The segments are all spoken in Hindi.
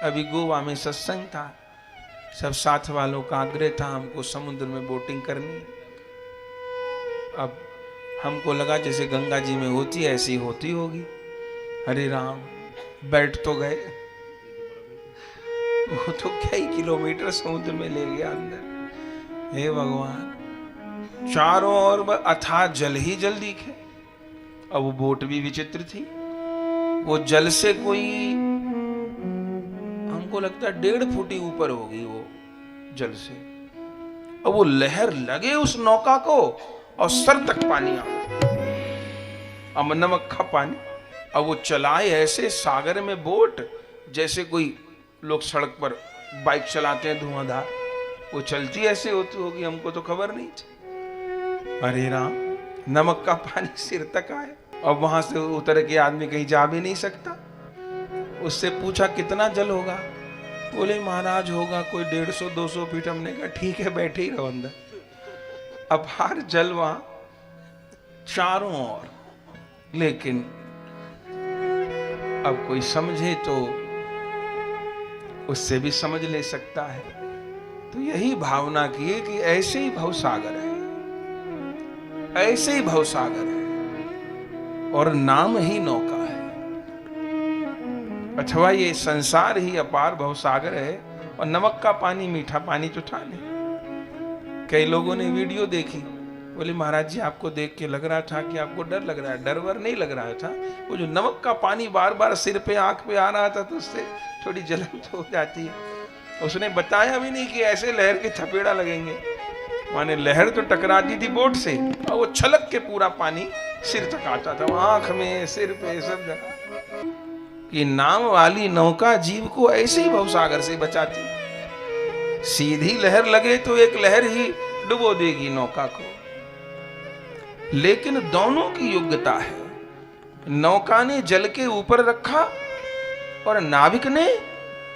अभी गोवा में सत्संग था, सब साथ वालों का आग्रह था हमको समुद्र में बोटिंग करनी। अब हमको लगा जैसे गंगा जी में होती है ऐसी होती होगी। हरे राम, बैठ तो गए, वो तो कई किलोमीटर समुद्र में ले गया अंदर। हे भगवान, चारों ओर अथाह जल ही जल दिखे। अब वो बोट भी विचित्र थी, वो जल से कोई हमको लगता है 1.5 फुट ही ऊपर होगी वो जल से। अब वो लहर लगे उस नौका को और सर तक पानी आ, अब नमक पानी। अब वो चलाए ऐसे सागर में बोट जैसे कोई लोग सड़क पर बाइक चलाते हैं धुआंधार, वो चलती ऐसे होती होगी, हमको तो खबर नहीं थी। अरे राम, नमक का पानी सिर तक आए और वहां से उतर के आदमी कहीं जा भी नहीं सकता। उससे पूछा कितना जल होगा, बोले महाराज होगा कोई 150-200 फीट। हमने कहा ठीक है बैठे ही रहो अंदर। अब हर जल वहां चारों ओर, लेकिन अब कोई समझे तो उससे भी समझ ले सकता है। तो यही भावना की है कि ऐसे ही भवसागर है, ऐसे ही भवसागर है और नाम ही नौका है, अथवा ये संसार ही अपार भवसागर है और नमक का पानी मीठा पानी तो था नहीं। कई लोगों ने वीडियो देखी, बोले महाराज जी आपको देख के लग रहा था कि आपको डर लग रहा है। डर वर नहीं लग रहा था, वो जो नमक का पानी बार बार सिर पे आंख पे आ रहा था तो उससे थोड़ी जलन तो हो जाती है। उसने बताया भी नहीं कि ऐसे लहर के थपेड़ा लगेंगे, माने लहर तो टकराती थी बोट से और वो छलक के पूरा पानी सिर तक आता था, आंख में सिर पे सब जगह। कि नाम वाली नौका जीव को ऐसे ही भवसागर से बचाती। सीधी लहर लगे तो एक लहर ही डुबो देगी नौका को, लेकिन दोनों की योग्यता है। नौका ने जल के ऊपर रखा और नाविक ने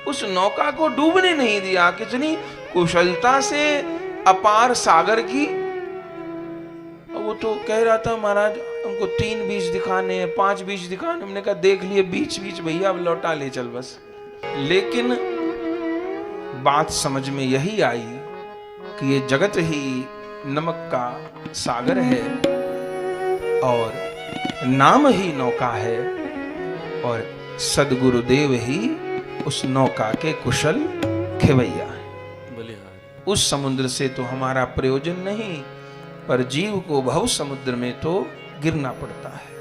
उस नौका को डूबने नहीं दिया। कितनी कुशलता से अपार सागर की। वो तो कह रहा था महाराज हमको 3 बीच दिखाने हैं, 5 बीच दिखाने। हमने कहा देख लिए बीच बीच भैया, अब लौटा ले चल बस। लेकिन बात समझ में यही आई कि ये जगत ही नमक का सागर है और नाम ही नौका है और सदगुरुदेव ही उस नौका के कुशल खेवैया है। उस समुद्र से तो हमारा प्रयोजन नहीं, पर जीव को भव समुद्र में तो गिरना पड़ता है।